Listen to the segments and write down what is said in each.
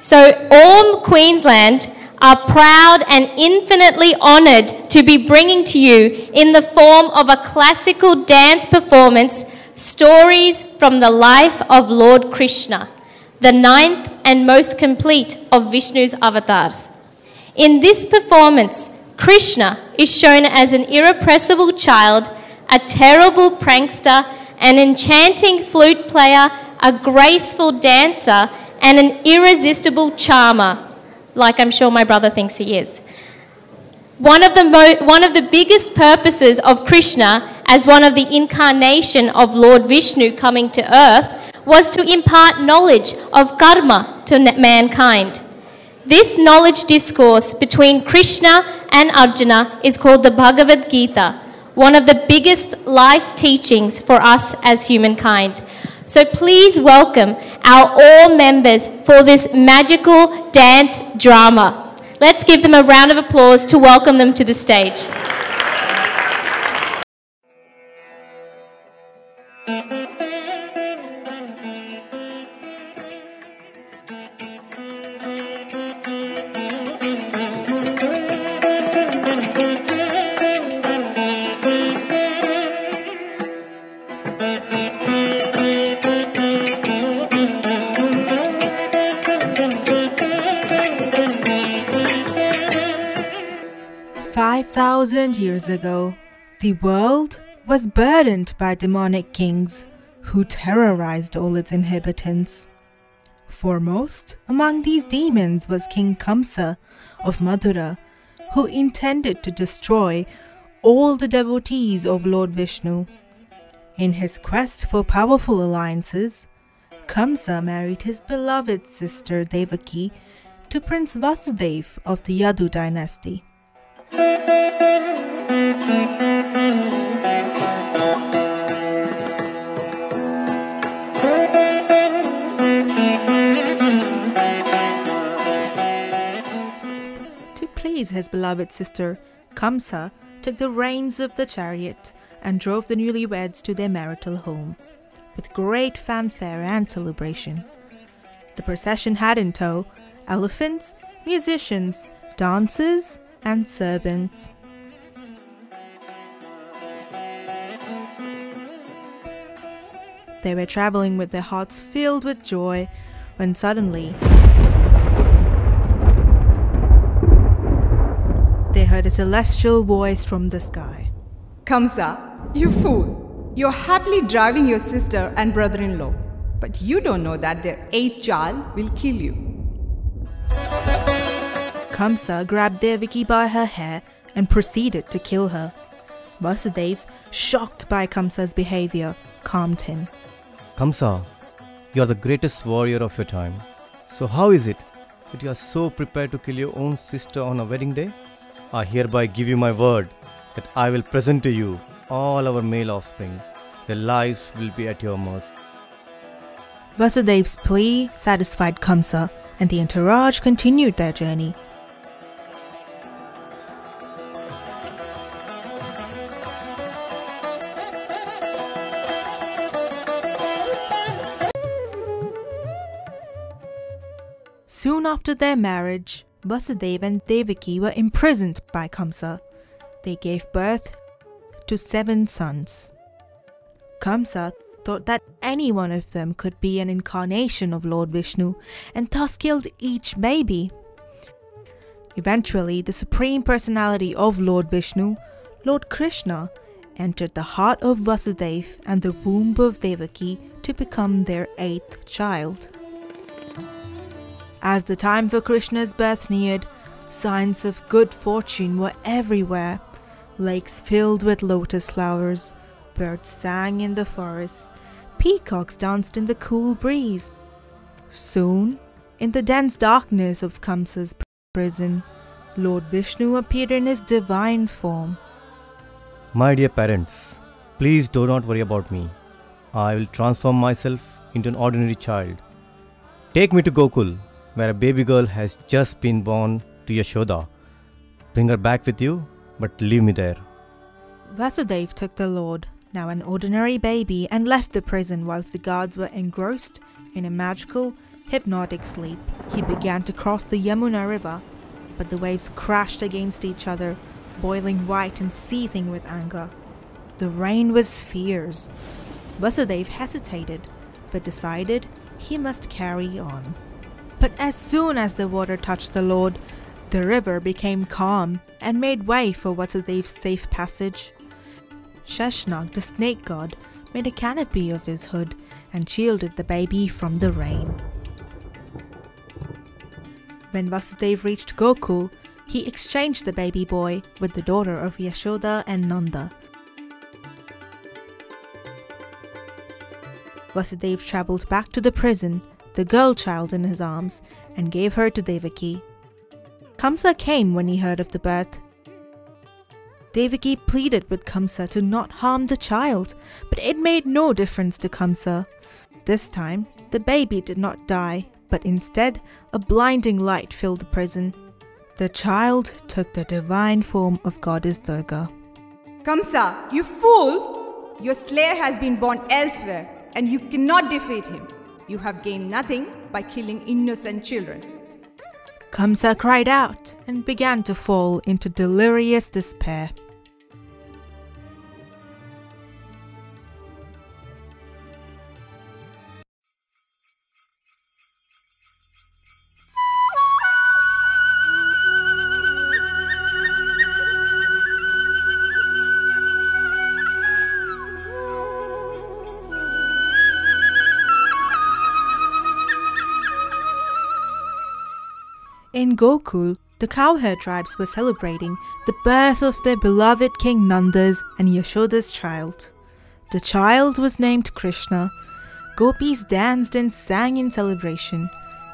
So all Queensland are proud and infinitely honoured to be bringing to you in the form of a classical dance performance, stories from the life of Lord Krishna, the ninth and most complete of Vishnu's avatars. In this performance, Krishna is shown as an irrepressible child, a terrible prankster, an enchanting flute player, a graceful dancer, and an irresistible charmer, like I'm sure my brother thinks he is. One of the biggest purposes of Krishna as one of the incarnation of Lord Vishnu coming to earth was to impart knowledge of karma to mankind. This knowledge discourse between Krishna and Arjuna is called the Bhagavad Gita, one of the biggest life teachings for us as humankind. So please welcome our all members for this magical dance drama. Let's give them a round of applause to welcome them to the stage. Years ago, the world was burdened by demonic kings who terrorized all its inhabitants. Foremost among these demons was King Kamsa of Mathura, who intended to destroy all the devotees of Lord Vishnu. In his quest for powerful alliances, Kamsa married his beloved sister Devaki to Prince Vasudeva of the Yadu dynasty. To please his beloved sister, Kamsa took the reins of the chariot and drove the newlyweds to their marital home, with great fanfare and celebration. The procession had in tow elephants, musicians, dancers, and servants. They were traveling with their hearts filled with joy when suddenly they heard a celestial voice from the sky. Kamsa, you fool! You're happily driving your sister and brother-in-law, but you don't know that their eighth child will kill you. Kamsa grabbed Devaki by her hair and proceeded to kill her. Vasudeva, shocked by Kamsa's behavior, calmed him. Kamsa, you are the greatest warrior of your time. So how is it that you are so prepared to kill your own sister on a wedding day? I hereby give you my word that I will present to you all our male offspring. Their lives will be at your mercy. Vasudeva's plea satisfied Kamsa, and the entourage continued their journey. Soon after their marriage, Vasudeva and Devaki were imprisoned by Kamsa. They gave birth to 7 sons. Kamsa thought that any one of them could be an incarnation of Lord Vishnu and thus killed each baby. Eventually, the Supreme Personality of Lord Vishnu, Lord Krishna, entered the heart of Vasudeva and the womb of Devaki to become their 8th child. As the time for Krishna's birth neared, signs of good fortune were everywhere. Lakes filled with lotus flowers, birds sang in the forests, peacocks danced in the cool breeze. Soon, in the dense darkness of Kamsa's prison, Lord Vishnu appeared in his divine form. My dear parents, please do not worry about me. I will transform myself into an ordinary child. Take me to Gokul, where a baby girl has just been born to Yashoda. Bring her back with you, but leave me there. Vasudeva took the Lord, now an ordinary baby, and left the prison whilst the guards were engrossed in a magical hypnotic sleep, he began to cross the Yamuna river, but the waves crashed against each other, boiling white and seething with anger. The rain was fierce. Vasudeva hesitated, but decided he must carry on. But as soon as the water touched the Lord, the river became calm and made way for Vasudeva's safe passage. Shashnag, the snake god, made a canopy of his hood and shielded the baby from the rain. When Vasudeva reached Gokul, he exchanged the baby boy with the daughter of Yashoda and Nanda. Vasudeva travelled back to the prison, the girl child in his arms, and gave her to Devaki. Kamsa came when he heard of the birth. Devaki pleaded with Kamsa to not harm the child, but it made no difference to Kamsa. This time, the baby did not die, but instead, a blinding light filled the prison. The child took the divine form of goddess Durga. Kamsa, you fool! Your slayer has been born elsewhere, and you cannot defeat him. You have gained nothing by killing innocent children. Kamsa cried out and began to fall into delirious despair. In Gokul, the cowherd tribes were celebrating the birth of their beloved King Nanda's and Yashoda's child. The child was named Krishna. Gopis danced and sang in celebration.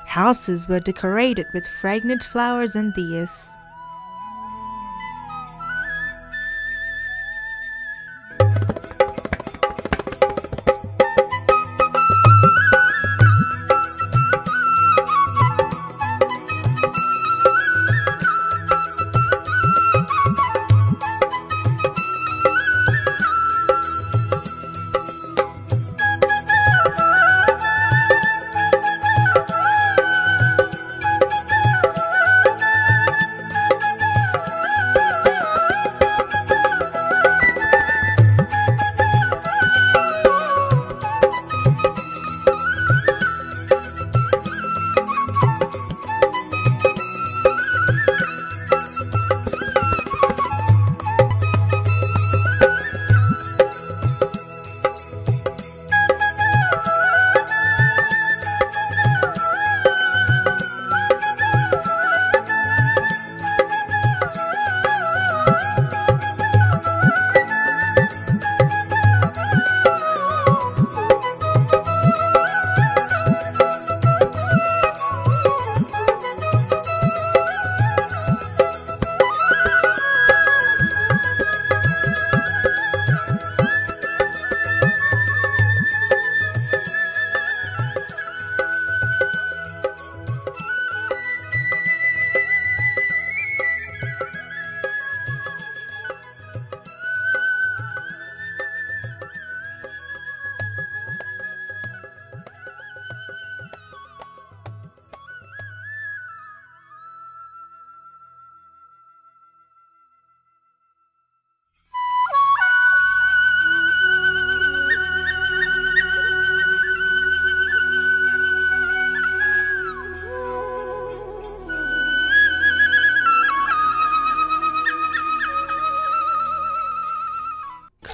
Houses were decorated with fragrant flowers and diyas.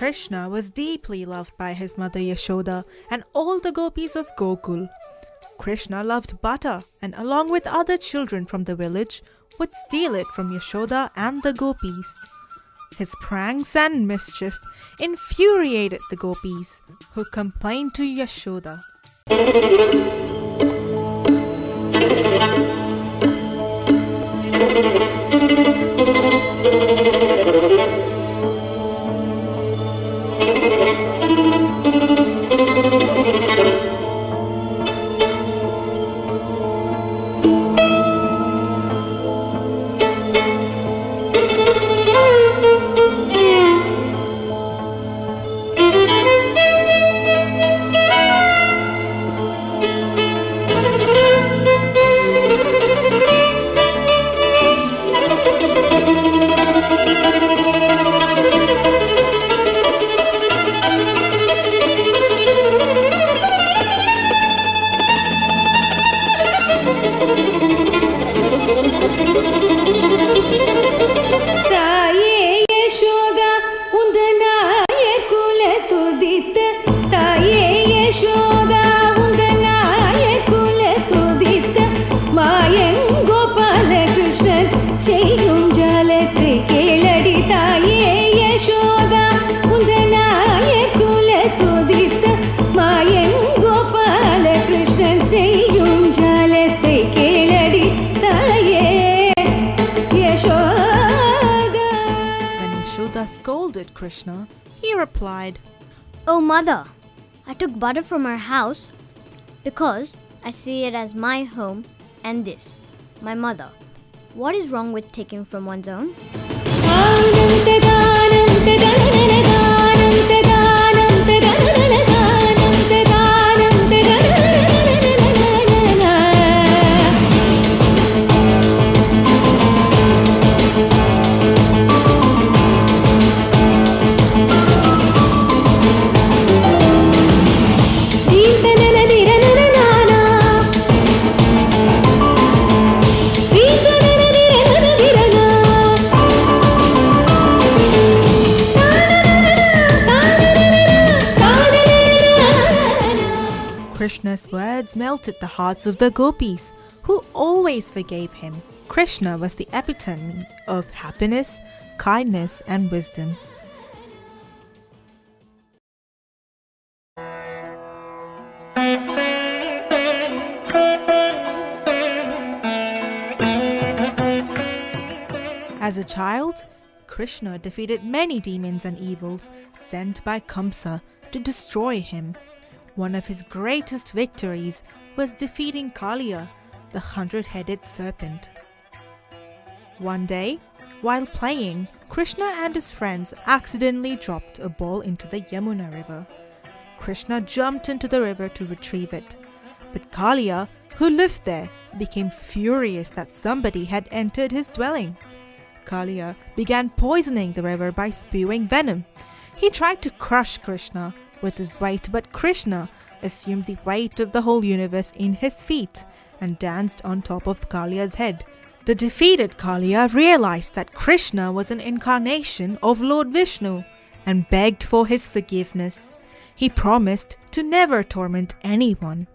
Krishna was deeply loved by his mother Yashoda and all the gopis of Gokul. Krishna loved butter and along with other children from the village would steal it from Yashoda and the gopis. His pranks and mischief infuriated the gopis, who complained to Yashoda. scolded Krishna. He replied, "Oh mother, I took butter from our house because I see it as my home and this, my mother. What is wrong with taking from one's own?" Krishna's words melted the hearts of the gopis, who always forgave him. Krishna was the epitome of happiness, kindness, and wisdom. As a child, Krishna defeated many demons and evils sent by Kamsa to destroy him. One of his greatest victories was defeating Kaliya, the 100-headed serpent. One day, while playing, Krishna and his friends accidentally dropped a ball into the Yamuna river. Krishna jumped into the river to retrieve it, but Kaliya, who lived there, became furious that somebody had entered his dwelling. Kaliya began poisoning the river by spewing venom. He tried to crush Krishna with his weight, but Krishna assumed the weight of the whole universe in his feet and danced on top of Kaliya's head. The defeated Kaliya realized that Krishna was an incarnation of Lord Vishnu and begged for his forgiveness. He promised to never torment anyone.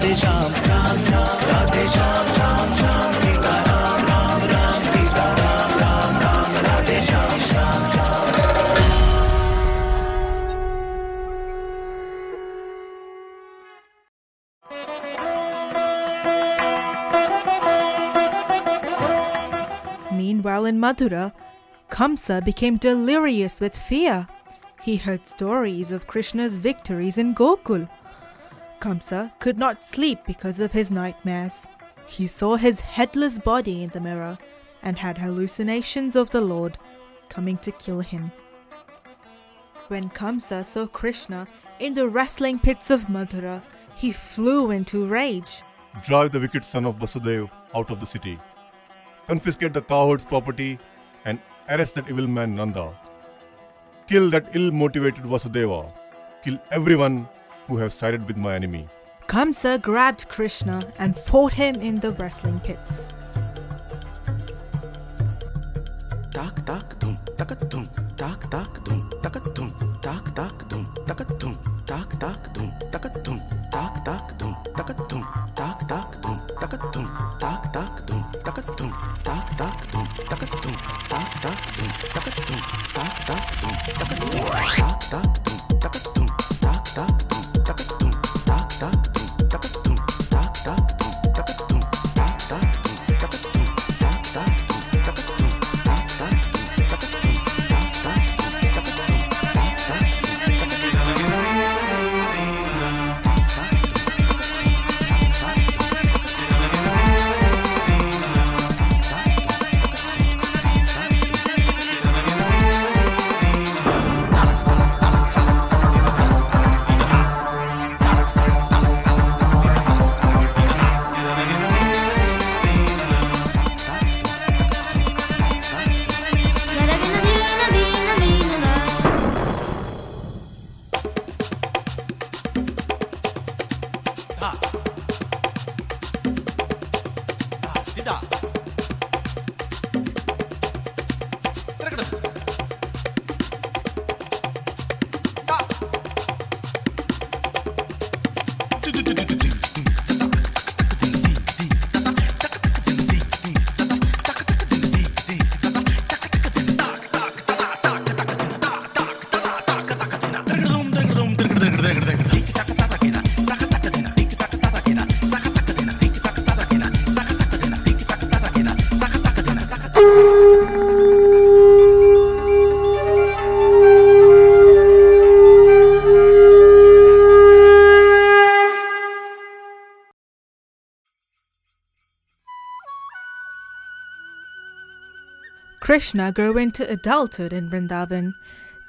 Radhe Shyam Shyam Shyam Radhe Shyam Shyam Shyam Sita Ram Ram Ram Sita Ram Ram Ram Radhe Shyam Shyam Shyam. Meanwhile in Mathura, Kamsa became delirious with fear. He heard stories of Krishna's victories in Gokul. Kamsa could not sleep because of his nightmares. He saw his headless body in the mirror and had hallucinations of the Lord coming to kill him. When Kamsa saw Krishna in the wrestling pits of Mathura, he flew into rage. Drive the wicked son of Vasudeva out of the city. Confiscate the cowherd's property and arrest that evil man Nanda. Kill that ill-motivated Vasudeva. Kill everyone who has sided with my enemy. Kamsa grabbed Krishna and fought him in the wrestling pits. Tak tak dum tak dum tak tak dum tak dum tak tak dum tak dum tak tak dum tak dum tak tak dum tak dum tak tak dum tak dum tak tak dum tak dum tak tak dum tak dum tak tak dum tak dum tak tak dum tak dum tak tak dum tak dum tak tak dum tak dum tak tak dum tak dum tak tak dum tak dum tak tak dum tak dum tak tak Krishna grew into adulthood in Vrindavan.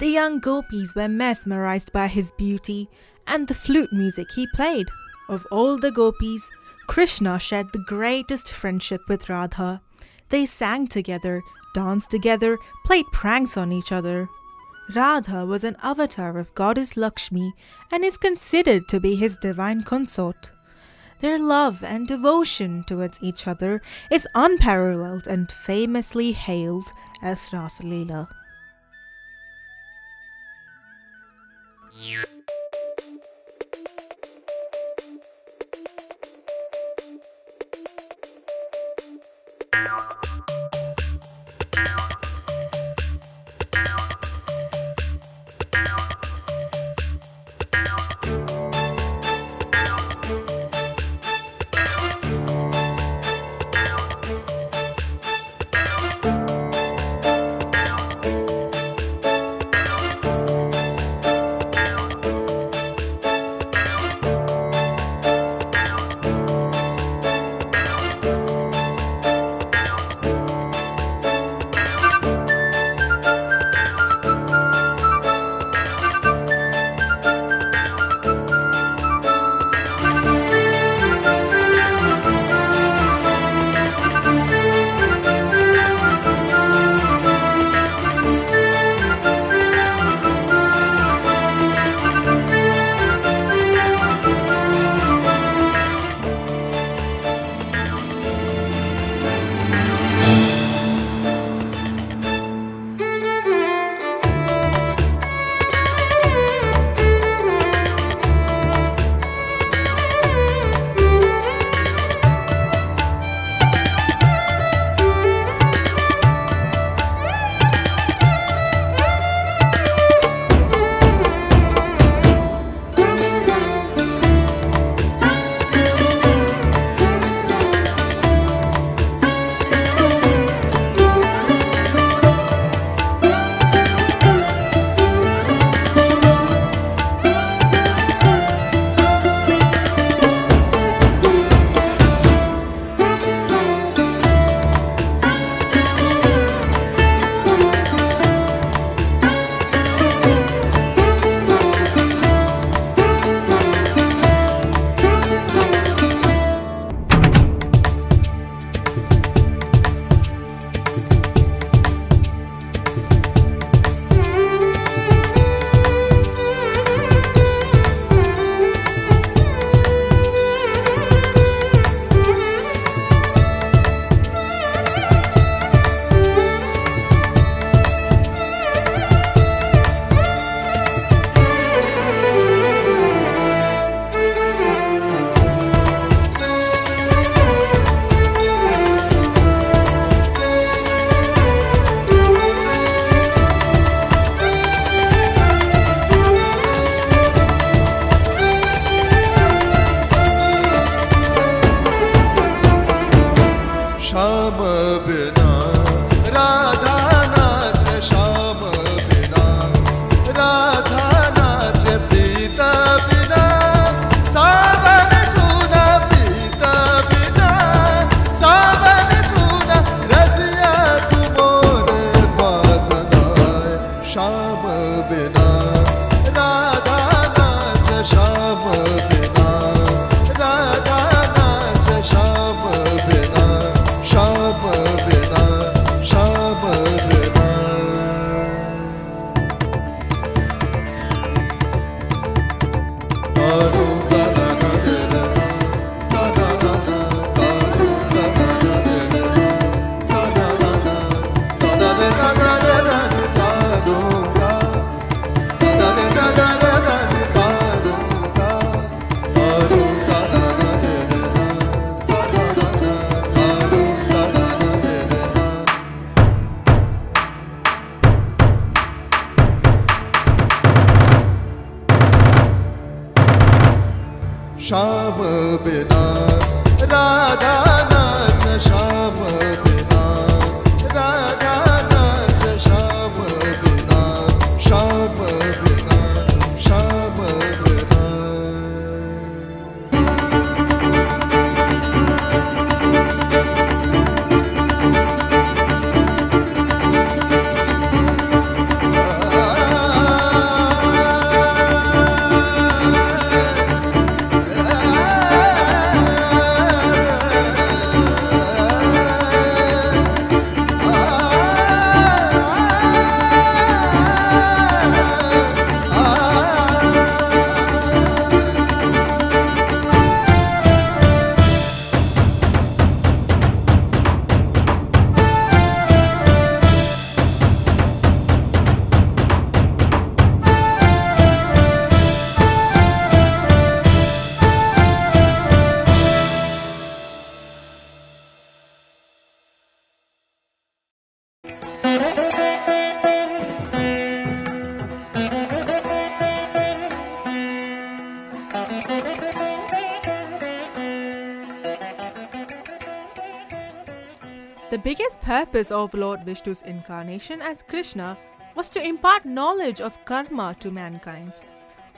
The young gopis were mesmerized by his beauty and the flute music he played. Of all the gopis, Krishna shared the greatest friendship with Radha. They sang together, danced together, played pranks on each other. Radha was an avatar of goddess Lakshmi and is considered to be his divine consort. Their love and devotion towards each other is unparalleled and famously hailed as Rasa Leela. Shyam बिना राधा नाच श्याम बिना राधा नाच श्याम बिना श्याम बिना श्याम बिना The biggest purpose of Lord Vishnu's incarnation as Krishna was to impart knowledge of karma to mankind.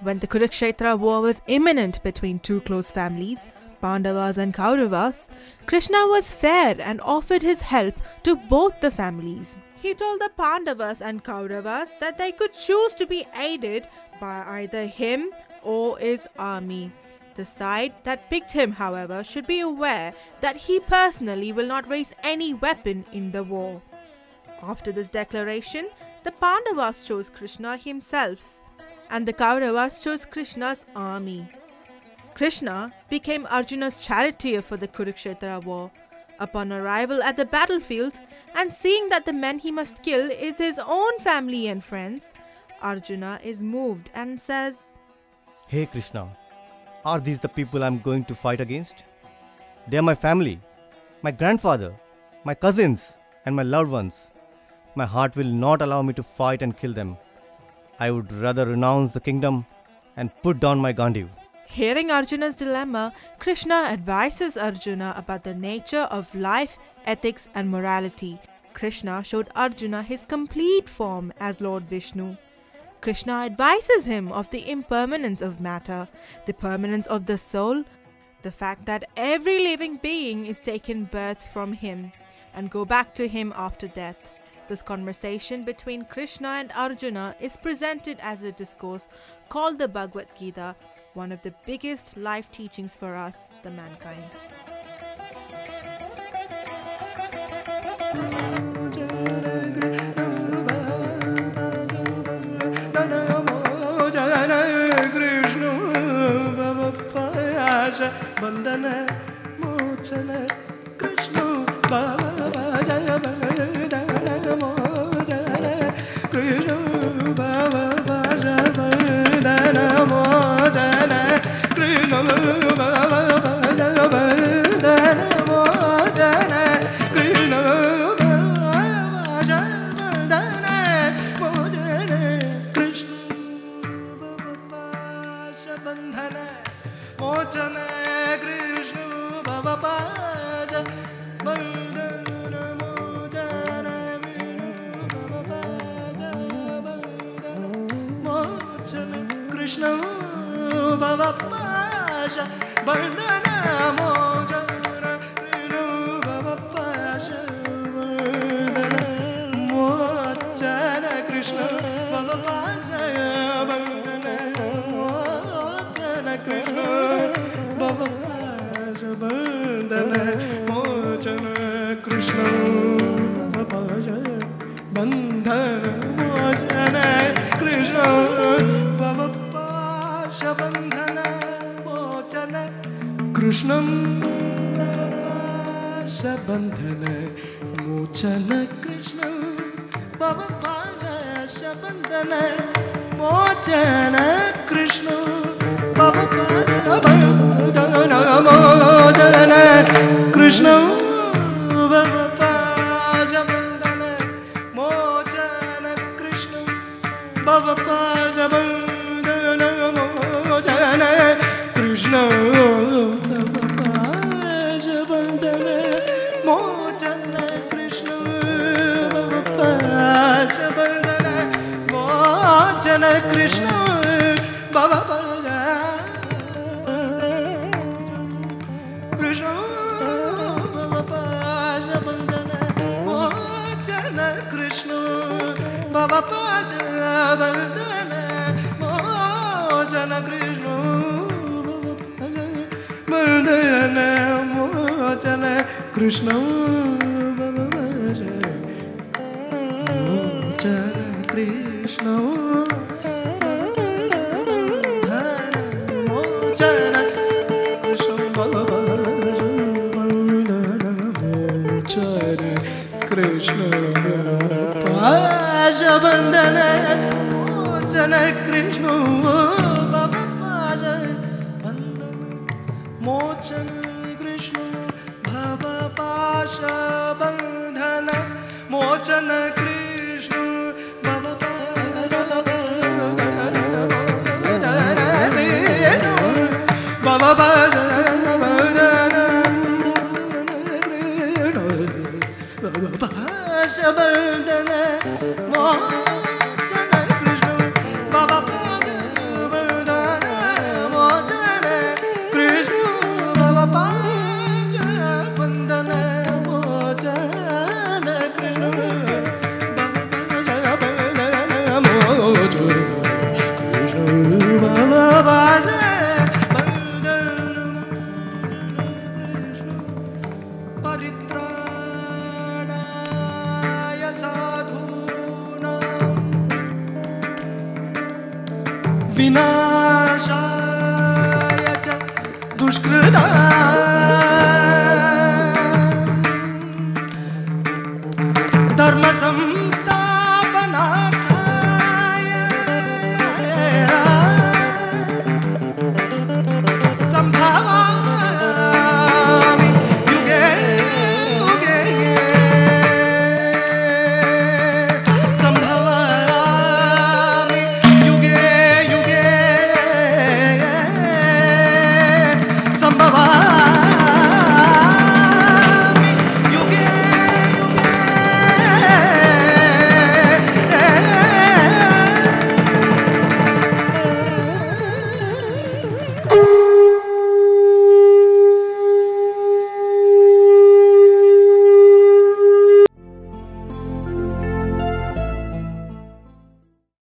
When the Kurukshetra war was imminent between two close families, Pandavas and Kauravas, Krishna was fair and offered his help to both the families. He told the Pandavas and Kauravas that they could choose to be aided by either him or his army. The side that picked him, however, should be aware that he personally will not raise any weapon in the war. After this declaration, the Pandavas chose Krishna himself, and the Kauravas chose Krishna's army. Krishna became Arjuna's charioteer for the Kurukshetra war. Upon arrival at the battlefield, and seeing that the men he must kill is his own family and friends, Arjuna is moved and says, Hey Krishna, are these the people I'm going to fight against? They are my family, my grandfather, my cousins, and my loved ones. My heart will not allow me to fight and kill them. I would rather renounce the kingdom and put down my Gandiv. Hearing Arjuna's dilemma, Krishna advises Arjuna about the nature of life, ethics, and morality. Krishna showed Arjuna his complete form as Lord Vishnu. Krishna advises him of the impermanence of matter, the permanence of the soul, the fact that every living being is taken birth from him and go back to him after death. This conversation between Krishna and Arjuna is presented as a discourse called the Bhagavad Gita, one of the biggest life teachings for us, the mankind. Bandana mochana Krishna Baba Jaya Bandana mochana Krishna Baba Jaya Bandana mochana Krishna Baba Jaya Bandana mochana Krishna Baba Jaya Bandana mochana Krishna Baba Jaya Bandana mochana Krishna Baba Jaya Bandana mochana Baba Jaya Bandana mochana Krishna Baba Jaya Bandana mochana Krishna Baba Jaya Bandana mochana Krishna Baba Jaya Bandana mochana Krishna Baba Jaya Bandana mochana Krishna Baba Jaya Bandana mochana Krishna Baba Jaya Bandana mochana Krishna Jaya Bandana mochana Krishna Baba Jaya Bandana mochana Krishna Baba Jaya Bandana mochana Krishna Baba Jaya Bandana mochana Krishna Baba Jaya Bandana mochana Krishna मोचन कृष्ण भव कृष्ण भव पाश बंधन मोचन कृष्ण भव पाश बंधन मोचन कृष्ण बंधन मोचन कृष्ण कृष्ण मोचन कृष्ण मोचन कृष्ण पाश बंधन मोचन कृष्ण पाश बंधन मोचन कृष्ण भव पाश बंधन मोचन कृष्ण भव पाश बंधन मोचन कृष्ण भव बंधन मोचन कृष्ण भव पाश बंधन मोचन कृष्ण परित्राणाय साधूनां विनाशाय च दुष्कृताम्